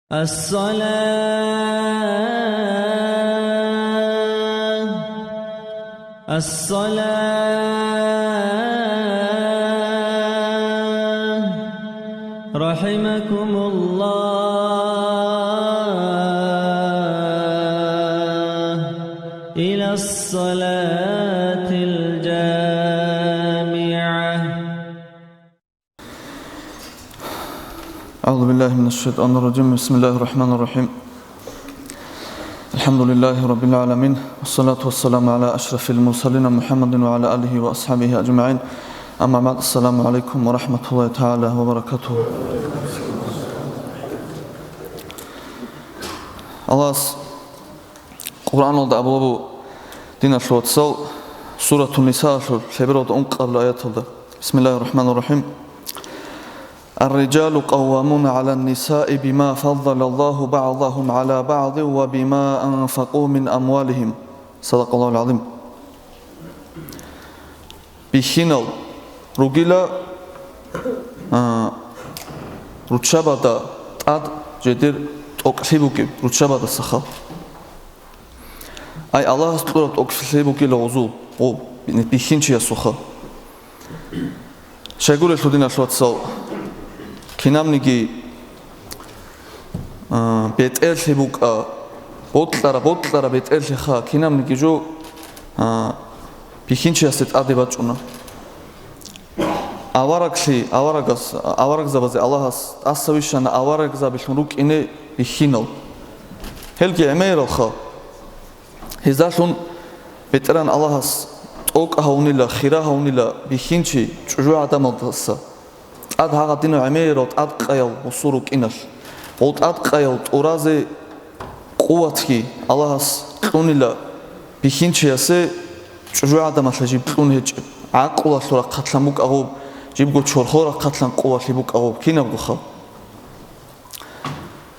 الصلاة رحمكم الله إلى الصلاة الجامعة. أعوذ بالله من الشيطان الرجيم. بسم الله الرحمن الرحيم. الحمد لله رب العالمين، والصلاة والسلام على أشرف المرسلين محمد وعلى آله وأصحابه أجمعين. أما بعد، السلام عليكم ورحمة الله تعالى وبركاته. Allah's Qur'an oldu ablabu dina şuatsal Suratun Nisa şebirot unqarlı ayet oldu. Bismillahirrahmanirrahim. الرجال قوامون على النساء بما فضل الله بعضهم على بعض وبما أنفقوا من أموالهم. صدق الله العظيم. بخينال رجلا رتشابدا تاد جدير توكسيبوكي رتشابدا سخا. أي الله استقرأ توكسيبوكي لغزول أو بخينشي سخا. شغول الدين شواتسال كنامنيجي بيتألشي بوكا بوتلارا بيتألشي خا كنامنيجي جو بيخينشي أستت أديباتشونا أوارغزا بزي الله أسويشانا أوارغزا بشمروك إني بيخينال هلكي عمير الخا هزاشون بيتران الله توك هونيلا خيرا هونيلا بيخينشي جو عدم الدسا أد هذا دين عميرات أد قيل وصورك إنش أد قيل أرازي قوتك الله قونيلا بيخينشي يسي شجوع عدم أشجيب قون هج عقل صورة قتلا مك أغوب جيبكو شرخورة قتلا قوة لبوك أغوب كينا بخا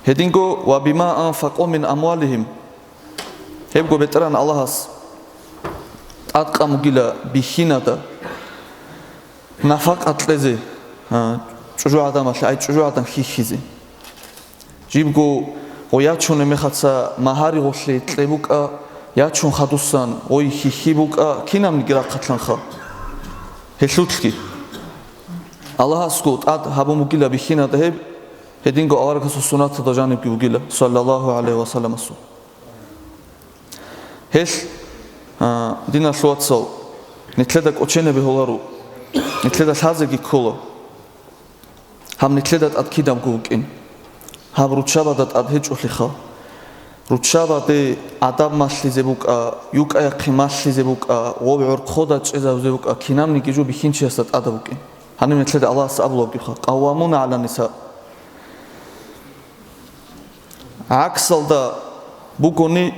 هدينكو وبما أنفقوا من أموالهم هبكو بتران الله أد قاموكيلا بيخينا دا نفق أتلزي شجوع عدم أشي شجوع عدم خيخيزي جيبكو وياتشون مخاتسا مهاري غوشلي تلبوك ياتشون خادوسان وي خيخيبوك كينام نجرا قتلان خا هشوتكي الله سكوت أد هابو مقيلة بخينا دهب هدينكو أواركسو سنات دجانب كيوغيلة صلى الله عليه وسلم السو هش دينا شواتسو نتلدك أوچيني بهولارو نتلدك هازيكي كولو هم نتلدت أد كيدام كوكين هم رتشابدت أد هج أخليخا رتشابد أدب ماشلي زبوك يوك أيقي ماشلي زبوك وبعور خودت إذا زبوك كينام نيجيجو بخينشي أستد أدبوكين هم نتلد الله سأبلو بيخا قوامون على النساء عكس دا بوكوني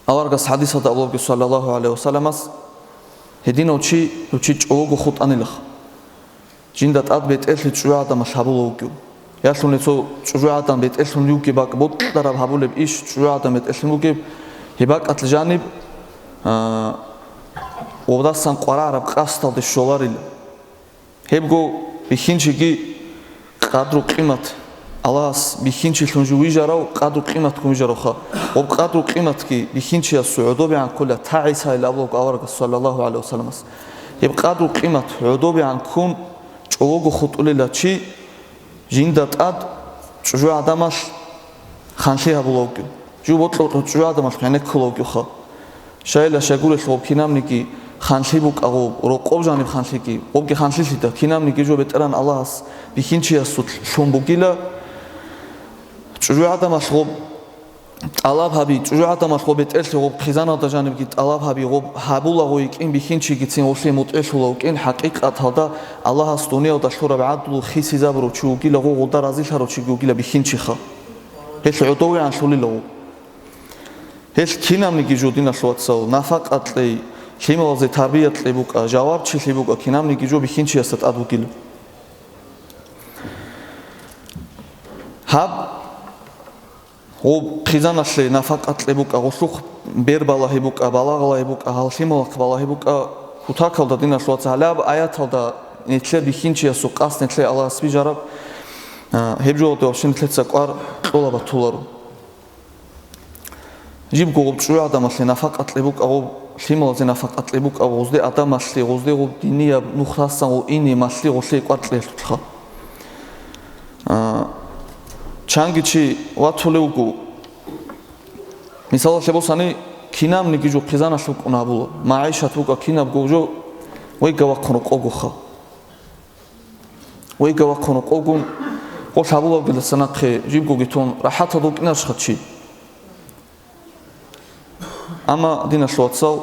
أورغس حديثة الله صلى الله عليه وسلم هدينا وشي جوغو خط أنيلخ جندت أد بيت إلشي تشوي عدم شابولوكيو يالشون لسو تشوي عدم بيت إلشون يوكي باك بوتلارا بحابولي بإيش تشوي عدم بيت إلشون يوكي هباك أتل جانب وبداسان قرار بقاستال دي شولاري هبقو بخينشيكي قادرو قيمت الله بخينشي لنجو ويجاراو قادرو قيمت كم ويجاراو خا وبقادرو قيمتكي بخينشي السعودوبي عن كل تعيسها إلى أبلوك أورغ صلى الله عليه وسلم يبقى قادرو قيمت عدوبي عن كون جوغو خطولي لاتشي جندت أد جو عدمش خانشيها بلوكيو جو بطلو جو عدمش يعني كلوكيو خا شايلا شاغول شوب كينامنيكي خانشي بوك أغوب روقوب جانب خانشيكي وبكي خانشي شيتا كينامنيكي جو بتران الله بخينشي السوت شون بوكيلا جو عدمش غوب طلب هابي جو عدمش غوب بتألش غوب خزانة جانب كي طلب هابي غوب هابولا غويك إن بخينشي كتين وشي متأشولوك إن حقيقة هذا الله استوني ودشورة بعدلو خيسي زابرو تشوكي لغو غدا رازي شارو تشوكي لبخينشي خا هش عطوي عن شولي لغو هش كينام نيجي جو دينا شواتساو نفق أتلي كيما زي تربية لبوك جواب تشي لبوك كينام نيجي جو بخينشي أست أدوكي هاب غوب خزانة نفق أتلي بوك غشوخ بير بالا هيبوك بالاغلا هيبوك هالشيمالك بالا هيبوك خطاكل دا دينا شواتسا هلاب آيات دا نتلي بخينشي أسو قاس نتلي الله سبي جرب hebjolde вообще тлеца qvar qolaba tularu jib gob çu adamasli nafaqatlebu qavo limolze nafaqatlebu qavo 20 adamasli 20 dinia nuxrasan o ini masli ohle qvartlelutxa ჩანგიჩი ვათოლეუგუ მისალაშებოსანი ქინამნი გიჯო ხიზანაშ უკუნაბულო მაიშათ უკა ქინაბ გოჯო ვეი გავახონო ყოგოხა ვეი გავახონო ყოგუნ ყოშაბულო გილსანახე ჯიბგო გითონ რაჰათა დოკინაშხაჩი ამა დინაშლოცალ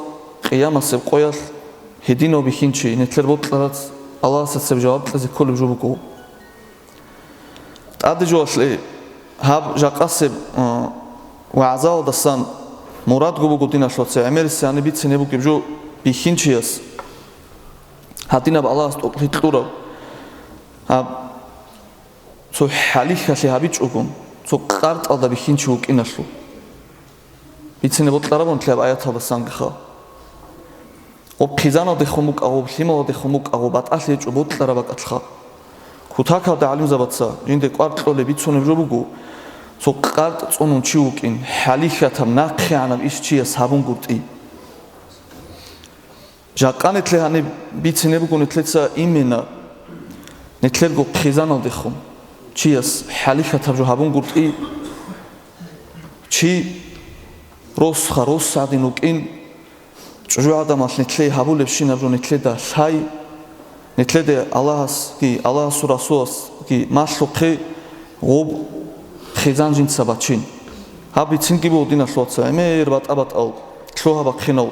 ყიამასე ყოյალ ჰედინობი ხინჩი ნეთლერბოთლარაც ალასაცებ ჯავაბტლაზე ქოლებ ჯობუკო ტადჯოასლე ჰაბ ჟაყასებ ვაზალ დასან მურად გუბუგუტინაშლოცე ამერისი ანიბიცინებუ კიბჯო ბიხინჩიას ჰატინაბ ალას ტოკლიტურა ჰაბ სო ჰალიხასე ჰაბიჭუგუნ სო ყარტალდა ბიხინჩი უკინაშლუ ბიცინებოთლარაბონ თლებ აიათაბა სანგხა ო ფიზანო დეხომუ ყავ ლიმო დეხომუ ყავ ბატალე ჭუბოთლარაბა კათხა ქუთაკა და ალიმზაბაცა ინდე კვარტლოლე ბიცუნებ ჯობუგუ სო ყარტ წონუნ ჩიუკინ ჰალიხათა ნახიანა ისჩია საბუნგუტი ჟაკანეთლე ჰანი ბიცინებუგუ ნეთლეცა იმენა ნეთლერგო ფიზანო დეხომ ჩიას ჰალიხათა ჯო საბუნგუტი ჩი როსხა როსადინუკინ ჭუჟო ადამას ნეთლე ჰაბულებში ნაბჯო ნეთლე და საი ნეთლედე ალაჰს კი ალაჰს რასულს კი მასლოხე ღობ ხიზანჯინ საბაჩინ ჰაბი ცინკიბო დინაშლოცა ემერ ბატაბატალ ჩოჰაბა ხინო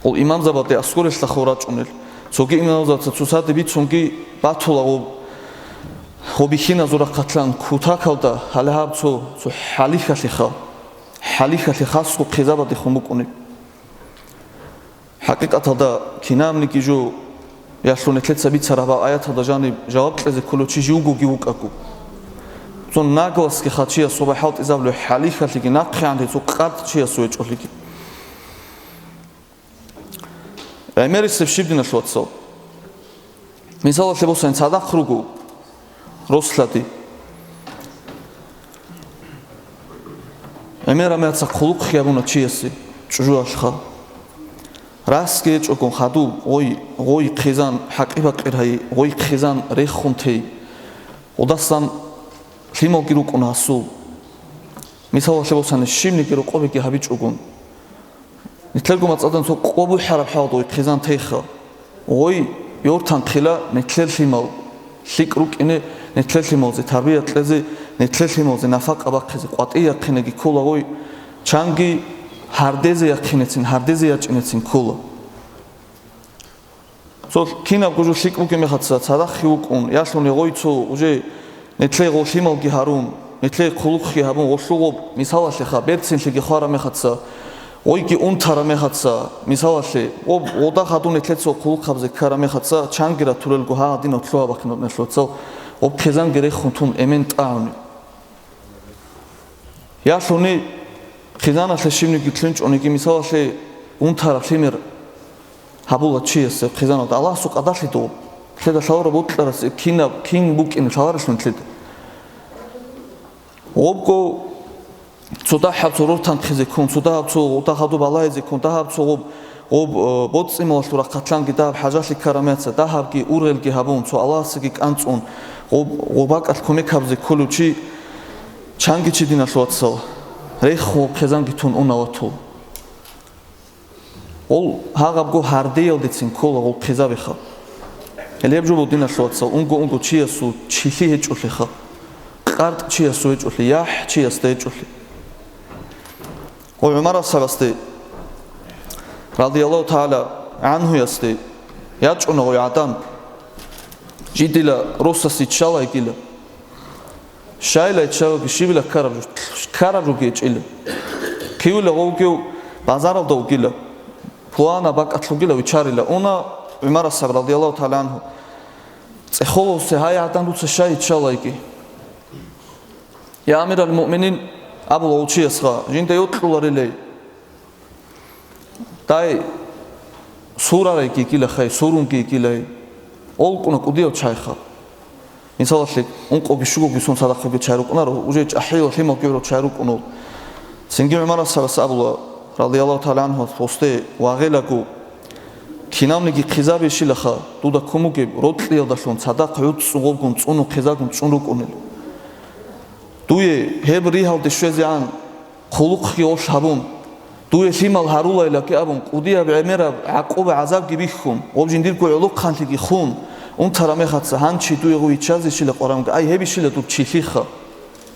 ო იმამზაბატე ასკურესლა ხორაჭუნელ ზოგი იმამზაბაცა ცუსადი ბიცუნგი ბათულა ღობი ხინა ზურა ყათლან ქუთაკავდა ჰალაჰაბცო ცო ჰალიხალი ხასკუ ხიზაბატი ხუმუკუნი ჰაკიკათალდა ქინამნი კიჯო яшлунетлеца бицараба аятада жани жавабтлезе кулучи жугу гиукаку зон нагласки хачия субахалт изавлу халихалиги нақханди зо қарт чия суечолиги эмерисев шибдина шлоцо мисала шебосан садахругу рослади эмерамеца кулук хиабуна чияси чужуашха რასკე ჭოკონ ხადუ ой ხიზან ჰაკიბა ყირაი ой ხიზან რეხუნთეი ოდასან ლიმოგი რუკუნასუ მისალაშებოსანი შიმნიკი როყობიკი ჰაბიჭუგუნ ნეთლერგომა წადან სო ყობუ ჰარაფჰავ ой ხიზან თეხა ой იორთან ხილა ნეთლერ ლიმალ ლიკრუკინე ნეთლერ ლიმალზე თარბიატლეზე ნეთლერ ლიმალზე ნაფაყა ბახეზე ყვატია ხინეგი ქოლა ой ჩანგი ჰარდეზე ახინეცინ ჰარდეზე აჭინეცინ ქულა სო ქინა გუჟუ ლიკრუკი მეხაცა ცადახი უკუნ იაშლუნი ღოიცო უჟე ნეთლე ღო ლიმალგი ჰარუმ ნეთლე ქულუხი ჰაბუნ ღოშუღო მისალაშე ხა ბერცინ ლიგი ხარა მეხაცა ой კი უნთარა მეხაცა მისალაშე ოდა ხადუ ნეთლეცო ქულუხაბზე ქარა მეხაცა ჩანგირა თურელგო ჰა დინო თლოა ბახინო ნეშლოცო ო ფეზან გერე ხუნთუნ ემენტაუნი იაშლუნი ხიზანაშე შიმნიკი კლინჭონიკი მისალაშე უნთარა ლიმერ ჰაბულა ჩიესე ხიზანო და ალასუ ყადაშიდო ხედა შაურა ბუტლარას ქინა ქინ ბუკინ შავარაშნ თლედ ობგო ცოტა ჰაბცორთან ხიზე ქონ ცოტა ჰაბცო ოდა ხადო ბალაიზე ქონ და ჰაბცო ობ ბოციმოლშურა ყათლანგი და ჰაჟაში ქარამეცა და ჰაბგი ურელგი ჰაბუნ ცო ალასგი კანწუნ ობაკალ კომეკაბზე ქოლუჩი ჩანგიჩი დინაშლოცო რეხო ხეზანგითუნ უნავათო ol hagabgo hardeyaldetsin kola ol qezabekha elebjobo dinashloatsa ungo chiasu chili hechulekha qart chiasu hechuli yah chiaste hechuli o Umar as-Sabaste radiyallahu ta'ala anhu yaste yachuna o adam jidila rosasi chala igila shayla chala gishibila karaju gechile kiula ogeu bazaravda ugila плана бакатлугила вичарила она Умар радиаллаху та'ала анху цехолосе хай адан руце шай чалайги я амир аль-муъминин абу лаучиасха жинде йотлуларилей дай сурарайги кила хай сурунги килай олкуна кудио чайха მისალაში უნყობი შუგის ун სადახები ჩაერუკნა რომ უჟე ჭაჰილ ხიმოკი რომ ჩაერუკუნო სინგი მემარასალა საბულა რადიალლაჰუ თაალა ანჰუ პოსტე ვაღელაგუ ქინამნიგი ხიზაბი შილახა დუდა ქუმუგი როტლიალ და შონ სადახ უცუღობგუნ წუნუ ხიზაგუნ წუნრუკუნე დუე ჰებრი ჰალდე შვეზიან ხულუხი ოშაბუნ დუე ჰიმალ ჰარულაილა კი აბუნ ყუდია ბემერა აკუბ აზაბ გიბიხუნ ობჯინდირ კოელო ხანთიგი ხუნ უნთარა მეხაცა ჰანჩი დუე ღუ იჩაზი შილე ყორამ აი ჰები შილე დუ ჩიხიხა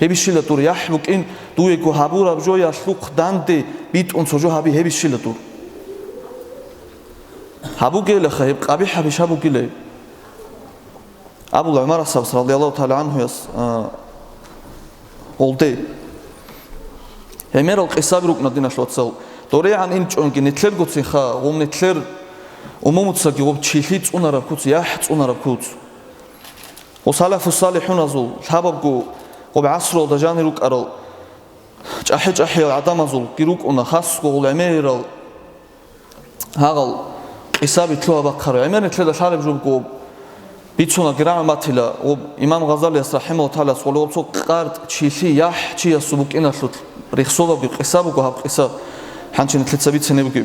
ჰები შილე დუ იაჰლუკინ დუე გუ ჰაბურა ბჟოია შლუხ დანდე ბიტუნ სოჯო ჰაბი ჰები შილე დუ ჰაბუგელე ხა ჰებ ყაბი ჰაბი შაბუგილე აბულა უმარასაბს რადიალლაჰუ თაალა ანჰუ яс oldu. Hemer ol qisabiruk nadina shlotsal. Dorian in chongi netler gutsin kha, netler umumutsa gi gob chili tsunara kuts yah tsunara kuts. O salafu salihun azul hababgu gob asro da janiruk aral. Chahi adam azul giruk una khas go emeral. Hagal qisabit lo abaqar. Emer netler da sharib job go بيتشونا جرام ماتلا وإمام غزالي رحمه الله تعالى سولو بسو قارد تشيلي يح تشي السبوك إنا شلت ريخصوبة بقصابك وهاب قصاب حنشين تلتسبيت سنة بقى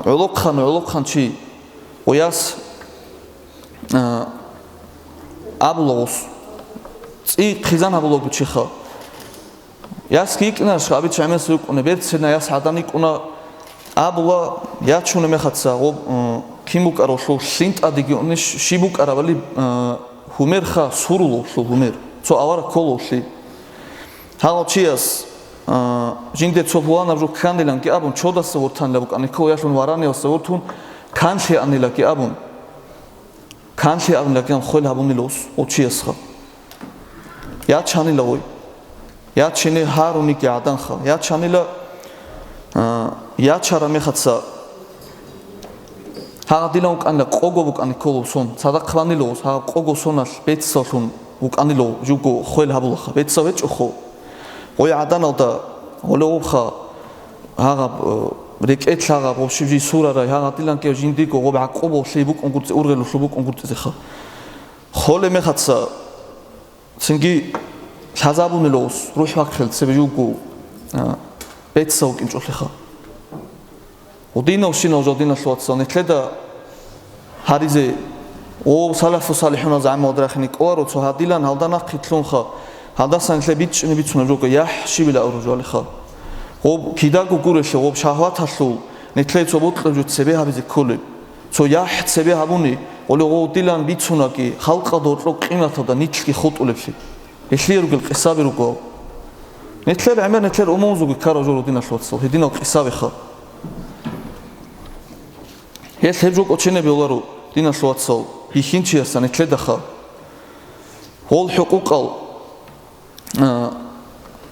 علوق خان تشي وياس أبو لغوص تسي خيزان أبو لغو تشيخا ياس كيك إنا شعبي تشعمل سيوك ونبيت سيدنا ياس عدانيك ونا أبو لا ياتشون مخاتسا كيموك أروشو سنت أديكي ونش شيبوك أرابلي همير خا سورلو شو همير سو أورا كولو شي هاو تشياس جيندي تسوبوانا برو كانديلان كي أبون شودا سورتان لبوك أني كو ياشون وراني وسورتون كانشي أني لكي أبون كانشي أبون لكي أم خويل هابوني لوس أو تشياس خا يا تشاني لوي يا تشيني هاروني كي عدان خا يا تشاني لا يا تشارا مخاتسا هاديلون كان قوغو كان كولوسون صدقانيلوس ها قوغوسونال بيتسولون وكانيلو جوجو خويل هابلخ بيتسويت خو وي عدانالدا ولوخا ها ريكيتلاغا بوشيجي سورارا ها ديلان كي جينديكو غو عقوبو شيبوك انغوت اورغلو شوبوك انغوت زخا خول مخاتسا سنجي حزابونيلوس روح واخل سبيجوكو بيتسوك انجولخا ودينا وشينا وجودينا شواتسا نتلدا هاريزي او سلف صالحون زعما ودرخني قوارو تو هاديلان هالدانا قيتلونخا هاداسان لبيتش نبيتسونا جوكا يحشي بلا اورجالخا او كيداغو غورش او شهوات حلو نتلي صوبوتلو جو تسبي هابيزي كولي تو يح تسبي هابوني ولو ديلان بيتسونا كي خلقا دوتلو قيمتا دا نيتلي خوتولفلي يخليرو قصابيرو نتلر عمر نتلر اموزو كارو جورو دينا شواتسا هدينا قصابيخا هي سبجوك أتشينه بيولارو دينا شواتسال بيخينشي أصلا نتلدخا هول حقوقال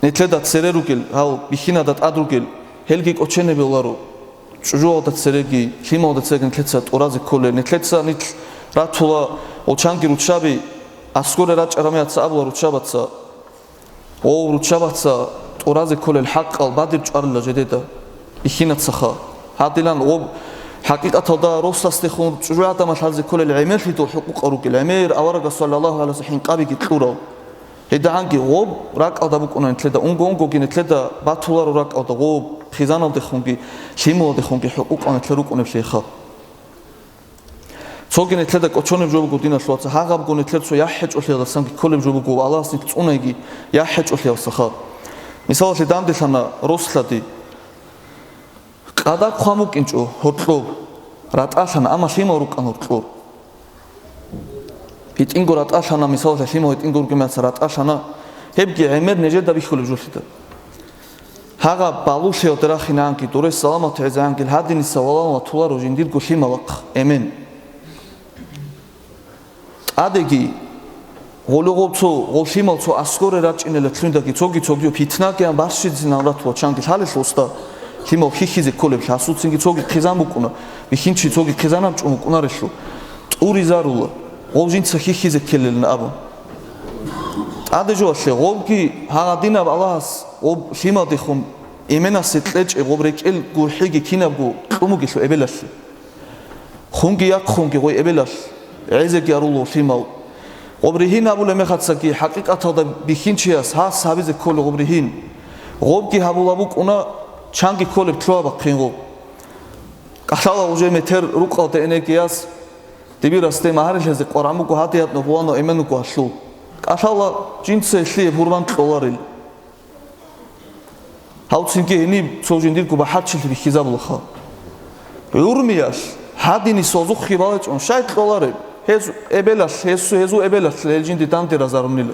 نتلدات سريروكيل هاو بيخينا دات أدروكيل هلجيك أتشينه بيولارو شجوع دات سريرجي كلمة دات سريرجي نتلدسات أورازي كله نتلدسا نتل راتولا أوشانكي روتشابي أسكور راج أراميات سأبلا روتشاباتسا أو روتشاباتسا أورازي كله الحق البادر جارلا جديدة بيخينا تسخا هاديلان أو حقيقة هذا رسول استخون جوعة ما شاذ كل العمير في حقوق أروك العمير أورق صلى الله عليه وسلم قابي كتلورا هذا عنك غوب راك أو بكون نتلدا أونغ كي نتلدا باتولار راك أو غوب خزانة دخونكي شيمو دخونكي حقوق أنا تلروك أنا بشيخا سوق نتلدا كأشون بجوب قدينا شوات هذا بكون نتلدا سو يحج أشياء دسان كل بجوب قو الله سنت أونيجي يحج أشياء وسخاء مثال شدام دشنا رسول دي قادا قاموك إنشو هطلو رات أشنا أما شيء ما روك أنا هطلو هيت إنغو رات أشنا مثال شيء ما هيت إنغو كمان رات أشنا هبجي عمر نجد ده بيخلو جوشته هذا بالوش يدرخنا عنك دوري السلامة تعز عنك الهادين السوالان وطولار وجندير كل شيء ملق أمين أديكي غلوغوتو غلشيمالتو أسكور راج إن التلوندكي توجي بيتنا كيان باشيد زنارات وشانك حالش وستا كيمو خيخيزي كولب حاسوتسينكي توجي خيزاموكونا بيخينشي توجي خيزانام چوموكونا رشلو طوري زارولا غلجينتسا خيخيزي كللنا أبو أدجوشي غلقي هاغادينا بالله غب شيما ديخم إيمنا ستلج غبرك إل غورحيجي كينابو قوموكي شو إبلاش خونجي ياك خونجي غوي إبلاش عزك يارولو شيما غبرهين أبو لمخاتسكي حقيقة هذا بخينشياس ها سابز كل غبرهين غبكي هابو لابوك أنا شانكي كل بتروى بقينغو قحلا وجه متر رقعة تأنيكياس تبي راسته مهارش هذي قرامو كهاتيات نبوانو إيمانو كهشلو قحلا جنس شيء بورمان كولاريل هاوتسينكي هني سوجندير كوباحاتشل بخيزاب لخا يورمياش هاديني سوزوخ خيبالج أن شايد كولاريل هزو إبلاش هزو إبلاش للجين ديتانتي رازارمنيل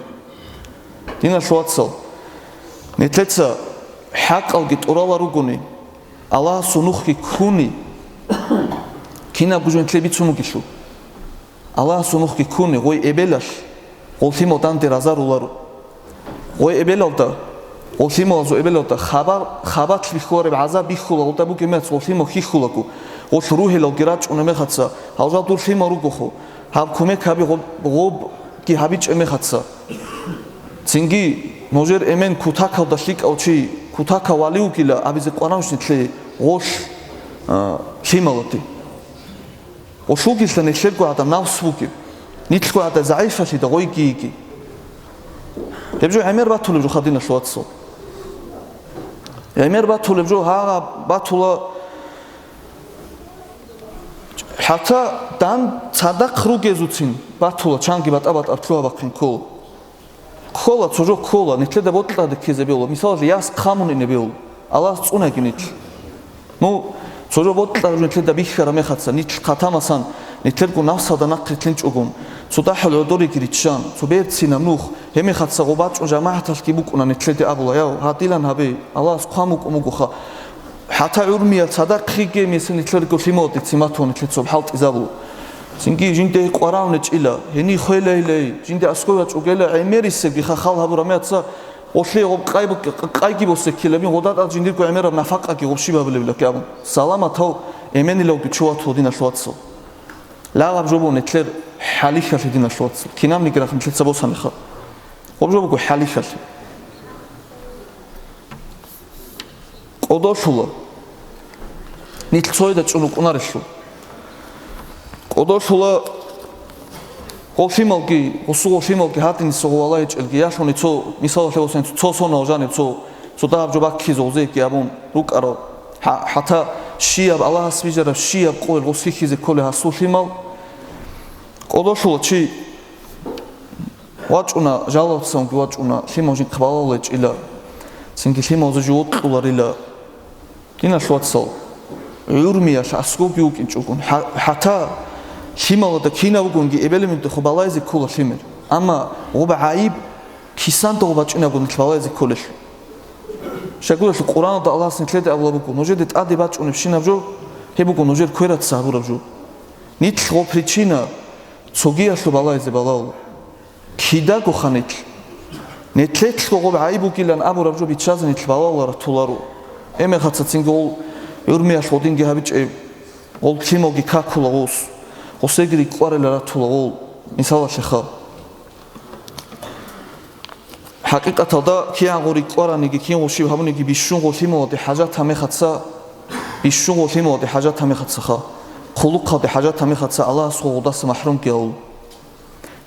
دينا شواتسال نتلتسا حق ألقيت أورالا روغوني الله سنوخي كوني كينا بجون تلبي تسموكيشو الله سنوخي كوني غوي إبلاش غولتيمو تانتي رازارولارو غوي إبلالتا غولتيمو أزو إبلالتا خبر تلخوري بعذاب بيخولا غولتا بوكي مات غولتيمو خيخولاكو غولت روحي لو جراج ونمخاتسا هاوزا دولتيمو روغوخو هاب كوميك هابي غوب كي هابيج أمخاتسا تنجي نوجر إمن كوتاكا ودشيك أو شيء كوتاكا واليو كلا أبيز قرامش نتلي غوش شيمالتي وشو كيسلا نتلقوا هذا ناوسوكي نتلقوا هذا زعيفة شيء دغوي كيكي تبجو عمير باتول بجو خدينا شواتسو عمير باتول بجو ها باتولا حتى دان صدق روجزوتين باتولا چانگي بات ابات ارتلوا باقين كول كولا تجو كولا نتلدا بوتلا دكيزبيولو مثال ياس قامون نبيول الله صوناكي نت نو تجو بوتلا نتلدا بيخرا مخاتسا نت قاتاماسان نتلدكو نفسادا نقريتلنچوغون صداحل عدوري كريتشان صبيت سينامنوخ همي خاتسا غوباچ جماعتاش كيبوكونا نتلدا ابولا ياو هاتيلان هابي الله قاموك اموغوخا حتى عرميا صدق خيجي ميسن نتلدكو فيموت تيماتون نتلدسو بحالت ازابلو سينكي جنتي قراونج إلا هني خيلة جنتي أسكوات وقيلا عميريس بخا خالها برامياتسا وشلي غب قايبك بوسك كلا بين غدات جنتي كو عميرة نفقة كي غب شباب اللي بلا كابون سلامة تو إيماني لو بتشوات ودينا شواتسو لا غب جوبو نتلر حاليخة دينا شواتسو كينام نقرأ نتلر سبوسا نخا غب جوبو كو حاليخة قدوشولا نتل سويدا تشونو كونارشلو قدوشولا غوفيمالكي غوفيمالكي هاتين سوغوالايج الجياشوني تو مثال لوسن تو سونا وجاني تو داب جوباكي زوزيكي ابون روكارو حتى شياب الله سبيجر شياب قول غوسيكي زي كل هاسوفيمال قدوشولا چي واچونا جالوتسون واچونا فيموجين قبالولج الا سينكي فيموز جوت قولاريلا دينا شواتسو يورمياش اسكوبيوك انچوكون حتى شيمالا دا كينا وغونغي إبلمنت خبالايزي كولا شيمر أما غوبا عايب كيسان دا غوبا چينا وغونغي خبالايزي كولش شاكولاش القرآن دا الله سنتلد أبلا بكو نوجد أدي باچ ونبشينا بجو هبوكو نوجد كويرات سابورا بجو نيتل غو причина цогияш балайзе балал كيدا غو خانيتل نتلتل غوبا عايبو كيلان أبورا بجو بيتشازن نتل балалара тулару эме хатса цингол يورمياش ودينجي هابيچ ол кимоги какула ос осегри ყვარელა რათულა ol მისალაში ხა حقيقة دا كي أغوري قراني كي غوشي هموني كي بيشون غوشي مودي حاجات همي خدسا بيشون غوشي مودي حاجات همي خدسا خا خلق هذه حاجات همي خدسا الله سو داس محروم كي اول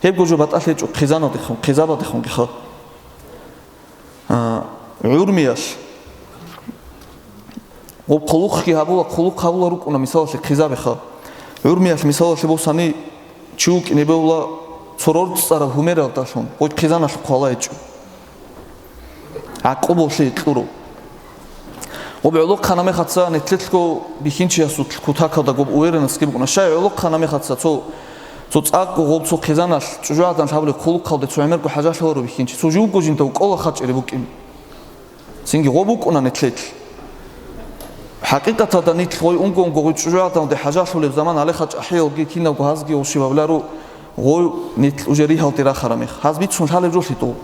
هيب جوجو باتاش خزانه دخون خزابه دخون خا عرمياش وقلوخ كي هابولا قلوق هابولا روكونا مثالش خزابه خا عرمياش مثالش بوساني چوك نبولا سرور تسارا هميرال داشون قوي خزانه قولايچ عقبوشي قرو وبعلوق خانمه خاصه نتلتلكو بيخينچي ياسوت كوتاكادا غوب اويرنس كيبونا شاي علوق خانمه خاصه تو цако غوبцо خزانаш чужадан шабле кулук халде цуэмерго хажашоро бихинчи цужуго жинта укола хачери букин синги غوبукуна нетлет حقيقة دا نيتل غوي унгон غوي чужадан де хажашоле заман але хач ахиоги кина газги ошивавлару غوي نيتل ужери халтира харамех хазбит чун шале жошито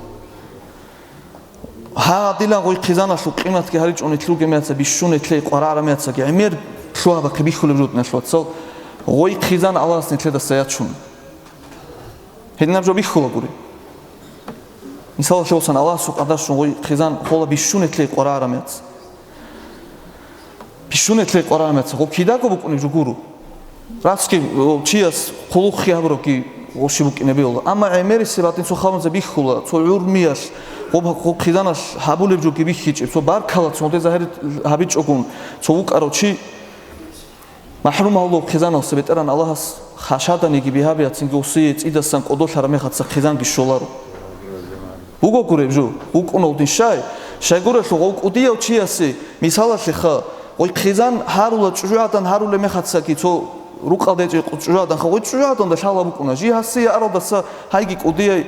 ها ديلا غوي خزانه شو قيمت كي هريج اون تلوغ مياتسا بيشون تلي قرار مياتسا كي امير شو با كبي خول بجوت نشوتسو غوي خزان الله سنتل دا سياتشون هدنا جو بي خول غوري مثال شو سن الله سو قداش غوي خزان خول بيشون تلي قرار مياتس بيشون تلي قرار مياتس غو كيدا غو بكوني جوغورو راسكي چياس خلوخ خيابرو كي غوشي بوك نبيولا أما عمري سباتين سو خامن زبيخ خلا سو عرمياش خو خيدانش حبول بجو كي بيخيج سو بار كلا سو ده ظاهر حبيج أكون سو وك أروشي محروم الله خيزان سبتران الله خشادني كي بيها بياتين قوسيت إذا سان قدول حرامي خد سخيزان كشولارو بوكو كوري بجو بوك أنودين شاي قرش لو قديه وشي أسي مثال شيخا ويخيزان هارو لتشجعتان هارو لمخد سكي تو روق أديت تشجعتان خوي تشجعتان ده شالا بكونا جي هسي أرو دسا هايجي قديه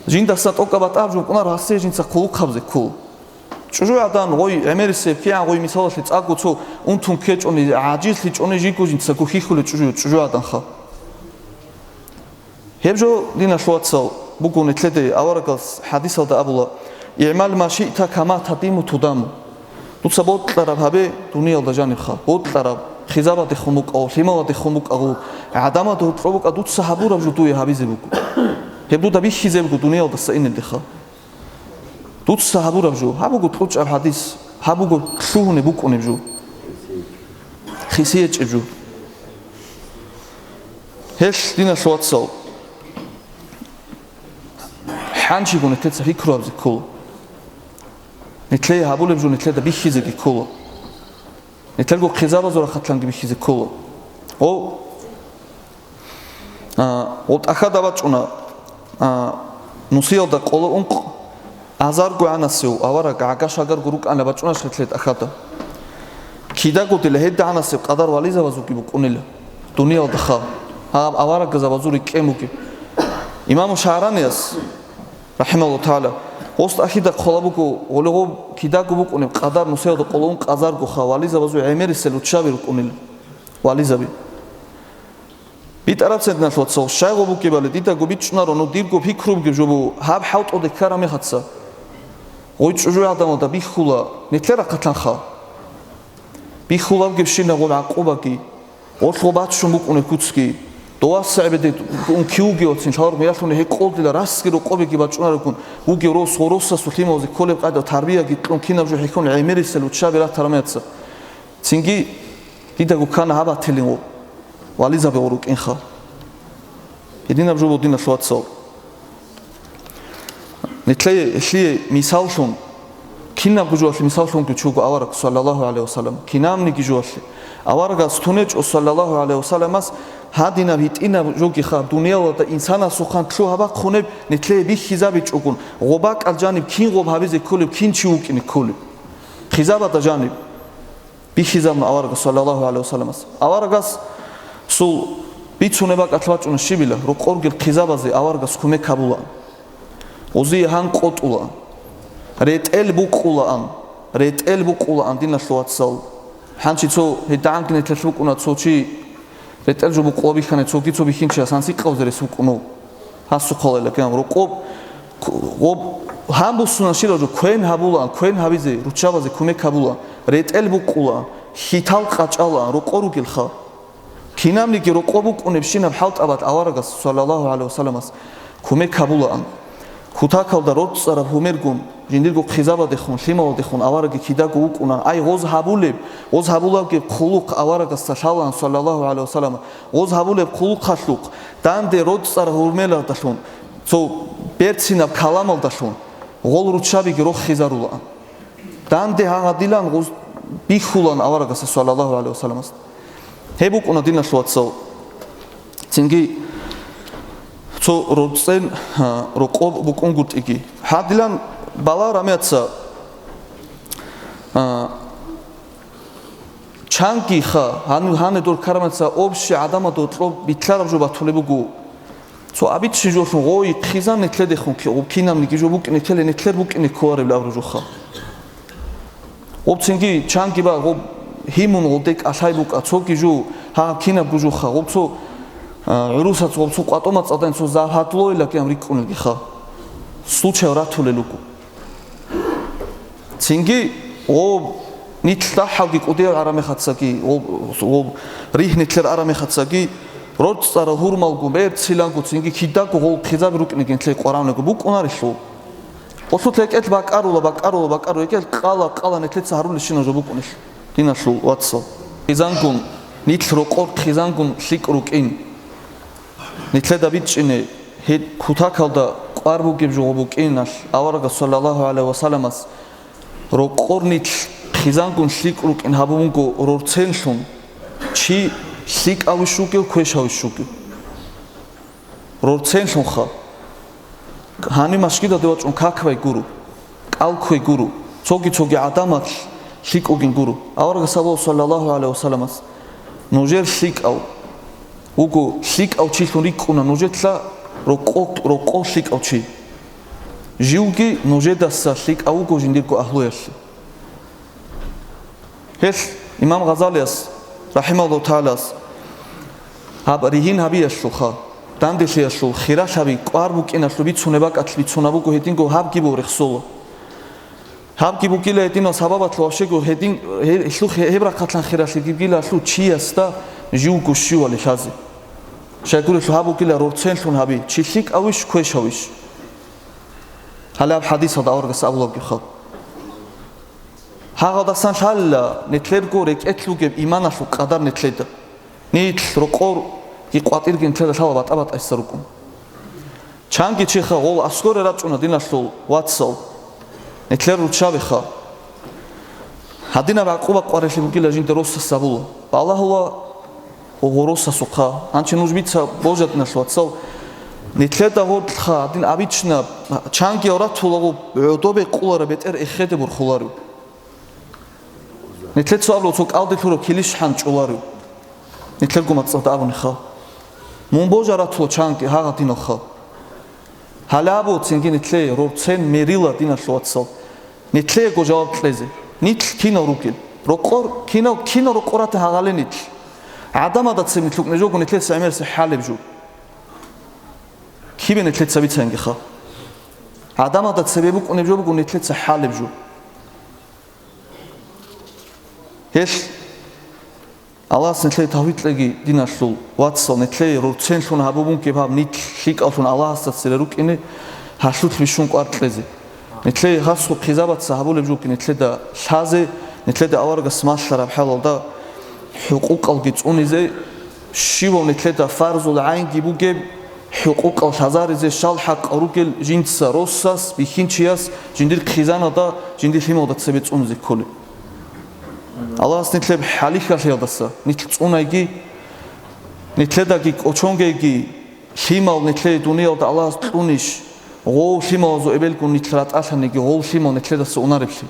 جين دسا توكبات أرجو كونا هسي جين سقلو خبزة كول تشجعتان غوي أمريسي كيان غوي مثال شيء تأكل تو أنتم كيج أني عاجز ليج أني جيكو جين سقو خيخول تشجعتان خا هبجو دينا شوات سال بكون تلدي أورقص حديث هذا أبولا يعمل ما شئت كما تديم تدام تصبوت طرف هبه دنيا الدجانب خا بود طرف خزابة خموك أو ثمرة خموك أو عدمة تروك أدوت سحبورة بجدوي هبي زبوك هبدو تبي خزابك دنيا الدسائن اللي خا دوت سحبورة بجو هبوك تروج أب حديث هبوك شو نبوك ونبجو خسيج بجو هش دينا شوات سو حانشي كون تلت فكرة بزكول نتلاقي هابول بجو نتلاقي بيخيزة كولا نتلاقي خزابة زورا خطلان بيخيزة كولا او أخذ أباتشونا نصير دا قولا أنق أزار قوانا سيو أورا عقاش أغار قروك أنا باتشونا شتلت أخذ كيدا قلت لهيد عنا سيو قدر واليزا وزوكي بكونيلا دنيا دخا أورا قزا وزوري كيموكي إمام شعرانياس رحمه الله تعالى وست أخيدا خلابوكو ولغو كيداكو بكوني قدر نسيو دا قولون قزاركو خا واليزا وزو عميري سلو تشابي ركونيل واليزا بي بيت عرب سيدنا شوات سو شايغو بوكي بالي ديتا قو بيتشنا رونو ديبكو بيكروب جبو هاب حوت او دي كرامي خدسا ويتش جو عدامو دا بيخولا نتلرا قتلان خا بيخولا بجبشينا غول عقوباكي وطلو باتشو بكوني كوتسكي دوار سعبدي اون كيوغي اوتسين شهر مياشوني هيك قولدي راسكي رو قوبيكي باتشونا ركون وغي روس وروسا سوتيما وزي كولي بقايدا تربية جيتلون كينا بجو حيكون عميري سلو تشابي لا ترميتسا تنجي ديتا قو كان هابا تلينو واليزا بغروك إنخا يدينا بجو بودينا شوات سو نتلاقي إشلي مثال شون كينا بجو أشلي مثال شون كتشوكو أورك صلى الله عليه وسلم كينا مني كجو أشلي أورك ستونيج صلى الله عليه وسلم هادينا بيتينا جوكي خا دنيا ودا إنسانا سخان تلو هبا خونب نتلاقي بي خزابي تشوكون غباك الجانب كين غب هبيزي كولب كين تشوك إني كولب خزابة الجانب بي خزابنا أورك صلى الله عليه وسلم أورك سو بيتسونبا قتلباچუნა შიბილა რო ყორგილ ხიზაბაზე ავარგას ხუმე ქაბულა უზი ჰან ყოტულა რეტელ ბუყულა ან დინა შოაცალ ჰანჩი ცო ჰედანკნე თლუკუნა ცოჩი რეტელ ჯო ბუყობი ხანე ცო გიცო ბიხინჩა სანსი ყავზერე სუკუნო ჰასუ ხოლელა კამ რო ყო ჰამბუსუნა შილო ჯო ქვენ ჰაბულა ქვენ ჰაბიზე რუჩავაზე ხუმე ქაბულა რეტელ ბუყულა ჰითალ ყაჭალა რო ყორუგილ ხა كينامنيكي رقوبك ونبشينا بحالت أبات أوارغس صلى الله عليه وسلم كومي كابولا أن كوتاكال دارot صرف هميرغون جنديرغو خزابا دخون شيمال دخون أوارغي كيداغو وكونا أي غوز هابولب كي خلوق أوارغس تشالان صلى الله عليه وسلم غوز هابولب خلوق خشلوق دان دي رot صرف هميلا داشون سو بيرتسينا كلامال داشون غول روتشابي روخ خزارولا دان دي هاديلان غوز بيخولان أوارغس صلى الله عليه وسلم هيبوك أنا دينا شواتسو تنجي تو روتسين رقوب بكون قلت إيجي هادلان بالا رميتسا چانكي خا هاني دور كرمتسا أوبشي عدما دور تروب بيتلارب جو بطولي بگو تو أبيت شجوشون غوي خيزان نتلد خون كي وبكينام نيجي جو بوك نتلر بوك نكوارب لابرو جو خا وبتنجي چانكي با غوب هيمون ودك أشايبوك أتوكي جو ها كينا بجو خا وبسو عروسات وبسو قطومات أدين سو زهاتلو إلا كي أمريكون الجخا سوتش وراتولي لوكو تينجي و نيتلحق قدير عرامي خاتساكي و ريح نتلر عرامي خاتساكي رد صار هورمالكو بيت سيلانكو تينجي كيداكو هو خزاب روك نيجي تلاقي قرآن لكو بوك أناريشلو وصو تلاقي إت باكارو يكيل قالا نتلت سهرون لشينا جو بوك أنيش دينا شو واتسو خزانكم نيتل رقور خزانكم شيك روكين ნითლე და ბიჭინე ჰე ქუთაკალდა ყვარბუგებ ჯობუკინალ ავარაგა სალალაჰუ ალეიჰი ვასალამას რო ყორნით ხიზანგუნ შიკრუკინ ჰაბუნგო რორცენშუნ ჩი შიკავიშუკი ქვეშავიშუკი რორცენშუნ ხა ჰანი მასკიდა დევაჭუნ ქაქვე გურუ კალქვე გურუ ცოგი ადამათ შიკუგინ გურუ ავარაგა სალალაჰუ ალეიჰი ვასალამას ნუჟერ შიკავ უგო შიკავ ჩიხური ყუნა ნუჟეთლა რო შიკავჩი ჟიუგი ნუჟედასა შიკავ უგო ჟინდირკო აჰლუერში ეს იმამ ღაზალიას რაჰიმაჰულლაჰ თაალას აბრიჰინ ჰაბიაშუ ხა დანდიშიაშუ ხირაშავი ყვარბუკინაშუ ვიცუნება კაცლი ვიცუნაბუ ჰედინგო ჰაბგიბურე ხსოლო ჰაბგიბუკილე ედინო საბაბათლო შეგო ჰედინ შუ ჰებრაკატლან ხირაში გიგილა შუ ჩიას და ჟიუგო შუალე შაზი შეგურე შუ ჰაბუკილე რორცენშუნ ჰაბი ჩიშიკ ავიშ ქვეშავიშ ჰალა ჰადისა და ორგას ავლოგი ხა ჰაღადასან ჰალა ნეთლერგორე კეთლუგებ იმანაშუ ყადარ ნეთლედა ნითლ როყორ იყვატირგინ თელა შალა ბატაბატა ისრუკუ ჩანგი ჩიხა ოლ ასგორე რაწუნა დინაშუ ვატსალ ნეთლერუ ჩავი ხა ჰადინა ვაყუვა ყვარეში მგილა ჟინდ როსა საბულა ბალაჰულა ოგოროსა სუხა ანჩი ნუჟბიცა ბოჟატნა შვაცალ ნეთლედა ვოთხა დინ აბიჩნა ჩანგი ორათულაგო დობე ყულარა ბეტერ ეხედებურ ხულარი ნეთლეცავლო ცო კალდეთურო ქილიშჰან ჭულარი ნეთლერგო მაწავდა აღნი ხა მუნბოჟარათულო ჩანგი ჰაღადინო ხა ჰალაბო ცინგი ნეთლე როცენ მერილა დინა შვაცალ ნეთლე გოჟავ ტლეზე ნითლ კინო რუკილ როყორ კინო როყორათ ჰაღალე ნითლ ადამადაც მithukne ჯოგო ნეთლე სამერსე ჰალებჯუ ქიბე ნეთლე საბიცენგი ხა ადამადაც სებებუკუნე ჯოგო ნეთლე ჰალებჯუ ეს ალას ნეთლე თავიტლეგი დინაშულ ვატსო ნეთლე როცენშუნ ჰაბუბუნ კებაბ ნითლ შიკავშუნ ალასაც რუკინე ჰაშუთ ვიშუნ კვარტლეზე ნეთლე ჰასუ ხიზაბაცა ჰაბულებჯუ ნეთლე და შაზე ნეთლე და ავარგა სმაშარა ჰალალ და ჰუყუყალგი წუნიზე შივო ნეთლე და ფარზულ აინ გიბუგე ჰუყუყალ შაზარიზე შალჰა ყრუკელ ჟინცა როსას ბიხინჩიას ჟინდირ ხიზანა და ჟინდირ ჰიმოდა ცები წუნიზე ქოლი ალას ნეთლე ჰალიხა შეადასა ნითლ წუნაიგი ნეთლე დაგი კოჩონგეგი ჰიმალ ნეთლე დუნიალ და ალას წუნიშ ღო ჰიმალზო ებელგუ ნითლ რატაშანიგი ღო ჰიმალ ნეთლე და სუნარებში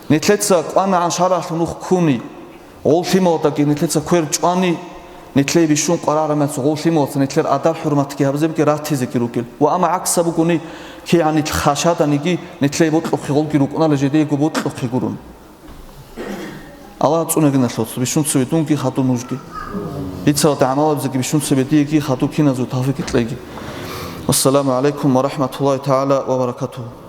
ნეთლეცა ყვანა ან შარაშ ნუხ ქუნი غول და გინეთლეცა ქვერ ჭვანი ნეთლები შուն ყარარამაც غول შიმოთა ნეთლერ ადარ ჰურმათ გიაბზებ კი რათიზე კი რუკილ ვა ამა აქსაბუ გუნი კი ანი ხაშადანი კი ნეთლები ბოტლოხი غول კი რუკუნა ლეჟედი გუ ბოტლოხი გურუნ ალა წუნეგნა შოც ბიშუნ ცვიდუნ კი ხატუ ნუჟგი იცავ და ამალებზე კი ბიშუნ ცვიდი კი ხატუ ქინაზო თავი კი ტლეგი ვასალამუ ალეიქუმ ვა რაჰმათულლაჰი თაალა ვა ბარაკათუჰუ